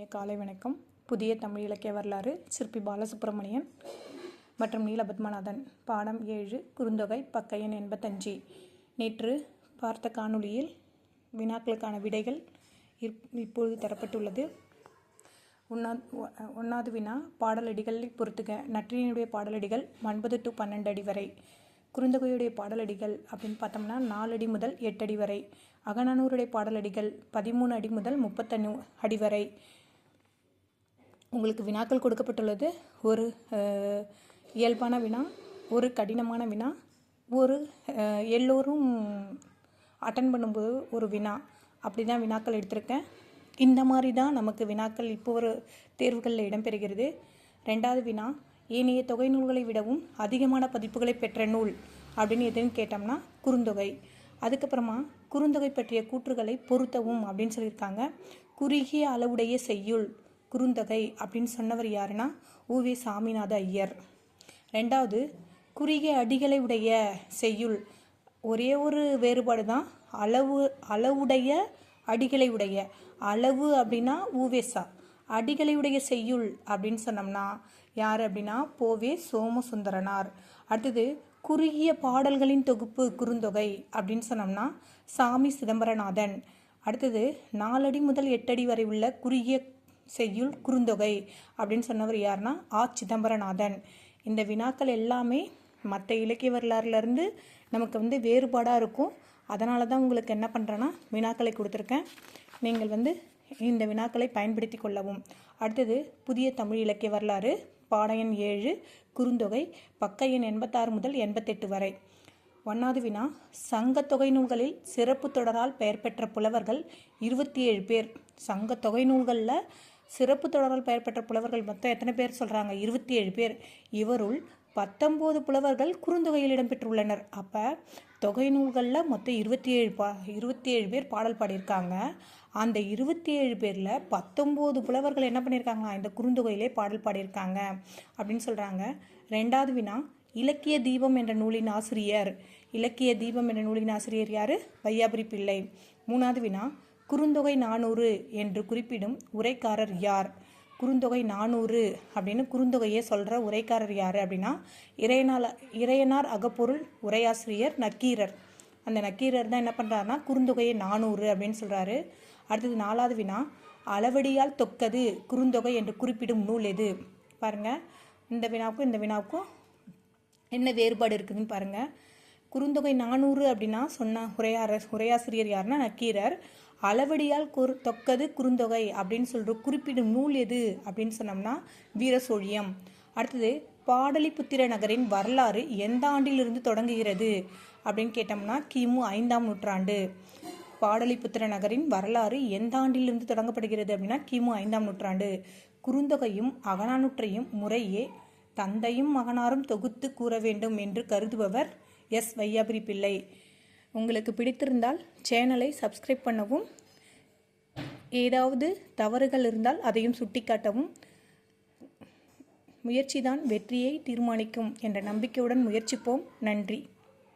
காலை வணக்கம். புதிய தமிழ் இலக்கிய வரலாறு சிற்பி பாலசுப்ரமணியன் மற்றும் நீலபத்மநாதன். பாடம் 7 குறுந்தொகை பக்க எண் 85. நேற்று பார்த்த காணொளியில் வினாக்களுக்கான விடைகள் இப்பொழுது தரப்பட்டுள்ளது. ஒன்றாவது வினா, பாடலடிகளை பொறுத்துக. நற்றினையுடைய பாடலடிகள் 9 to 12 அடி வரை. குறுந்தொகையுடைய பாடலடிகள் அப்படின்னு பார்த்தோம்னா 4 அடி முதல் 8 அடி வரை. அகநானூருடைய பாடலடிகள் 13 அடி முதல் 31 அடி வரை. உங்களுக்கு வினாக்கள் கொடுக்கப்பட்டுள்ளது. ஒரு இயல்பான வினா, ஒரு கடினமான வினா, ஒரு எல்லோரும் அட்டன் பண்ணும்போது ஒரு வினா, அப்படி தான் வினாக்கள் எடுத்திருக்கேன். இந்த மாதிரி தான் நமக்கு வினாக்கள் இப்போ ஒரு தேர்வுகளில் இடம்பெறுகிறது. ரெண்டாவது வினா, ஏனைய தொகை நூல்களை விடவும் அதிகமான பதிப்புகளை பெற்ற நூல் அப்படின்னு எதுன்னு கேட்டோம்னா குறுந்தொகை. அதுக்கப்புறமா குறுந்தொகை பற்றிய கூற்றுகளை பொருத்தவும் அப்படின்னு சொல்லியிருக்காங்க. குறுகிய அளவுடைய செய்யுள் குறுந்தொகை அப்படின்னு சொன்னவர் யாருன்னா உவே சாமிநாத ஐயர். ரெண்டாவது, குறுகிய அடிகளை உடைய செய்யுள். ஒரே ஒரு வேறுபாடு தான், அளவுடைய அடிகளை உடைய. அளவு அப்படின்னா ஊவேசா, அடிகளை உடைய செய்யுள் அப்படின்னு சொன்னோம்னா யார் அப்படின்னா போவே சோமசுந்தரனார். அடுத்தது, குறுகிய பாடல்களின் தொகுப்பு குறுந்தொகை அப்படின்னு சொன்னோம்னா சாமி சிதம்பரநாதன். அடுத்தது, 4 அடி முதல் 8 அடி வரை உள்ள குறுகிய செய்யுள் குறுந்தொகை அப்படின்னு சொன்னவர் யாருன்னா சிதம்பரநாதன். இந்த வினாக்கள் எல்லாமே மற்ற இலக்கிய வரலாறுலேருந்து நமக்கு வேறுபாடாக இருக்கும். அதனால தான் உங்களுக்கு என்ன பண்ணுறேன்னா வினாக்களை கொடுத்துருக்கேன். நீங்கள் இந்த வினாக்களை பயன்படுத்தி கொள்ளவும். அடுத்தது, புதிய தமிழ் இலக்கிய வரலாறு பாடம் எண் 7 குறுந்தொகை பக்க எண் 86 முதல் 88 வரை. ஒன்றாவது வினா, சங்க தொகை நூல்களில் சிறப்பு தொடரால் பெயர் பெற்ற புலவர்கள் 27 பேர். சங்க தொகை நூல்களில் சிறப்பு தொடரால் பெயர் பெற்ற புலவர்கள் மொத்தம் எத்தனை பேர் சொல்கிறாங்க? 27 பேர். இவருள் 19 புலவர்கள் குறுந்தொகையில் இடம்பெற்றுள்ளனர். அப்போ தொகை நூல்களில் மொத்தம் 27 பேர் பாடல் பாடியிருக்காங்க. அந்த 27 பேரில் 19 புலவர்கள் என்ன பண்ணியிருக்காங்க? இந்த குறுந்தொகையிலே பாடல் பாடியிருக்காங்க அப்படின்னு சொல்கிறாங்க. ரெண்டாவது வினா, இலக்கிய தீபம் என்ற நூலின் ஆசிரியர். இலக்கிய தீபம் என்ற நூலின் ஆசிரியர் யார்? வையாபுரி பிள்ளை. மூணாவது வினா, குறுந்தொகை 400 என்று குறிப்பிடும் உரைக்காரர் யார்? குறுந்தொகை 400 அப்படின்னு குறுந்தொகையை சொல்கிற உரைக்காரர் யார் அப்படின்னா இறையனார் அகப்பொருள் உரையாசிரியர் நக்கீரர். அந்த நக்கீரர் தான் என்ன பண்ணுறாருன்னா குறுந்தொகையை 400 அப்படின்னு சொல்கிறாரு. அடுத்தது, நாலாவது வினா, அளவடியால் தொக்கது குறுந்தொகை என்று குறிப்பிடும் நூல் எது? பாருங்கள், இந்த வினாவுக்கும் என்ன வேறுபாடு இருக்குதுன்னு பாருங்கள். குறுந்தொகை 400 அப்படின்னா சொன்ன உரையாசிரியர் யாருன்னா நக்கீரர். அளவடியால் தொக்கது குறுந்தொகை அப்படின்னு சொல்கிற குறிப்பிடும் நூல் எது அப்படின்னு சொன்னோம்னா வீரசோழியம். அடுத்தது, பாடலிபுத்திர நகரின் வரலாறு எந்த ஆண்டிலிருந்து தொடங்குகிறது அப்படின்னு கேட்டோம்னா கிமு 5ஆம் நூற்றாண்டு. பாடலிபுத்திர நகரின் வரலாறு எந்த ஆண்டிலிருந்து தொடங்கப்படுகிறது அப்படின்னா கிமு 5ஆம் நூற்றாண்டு. குறுந்தொகையும் அகநானூற்றையும் முறையே தந்தையும் மகனாரும் தொகுத்து கூற வேண்டும் என்று கருதுபவர் வையாபுரி பிள்ளை. உங்களுக்கு பிடித்திருந்தால் சேனலை சப்ஸ்கிரைப் பண்ணவும், ஏதாவது தவறுகள் இருந்தால் அதையும் சுட்டிக்காட்டவும். முயற்சிதான் வெற்றியை தீர்மானிக்கும் என்ற நம்பிக்கையுடன் முயற்சிப்போம். நன்றி.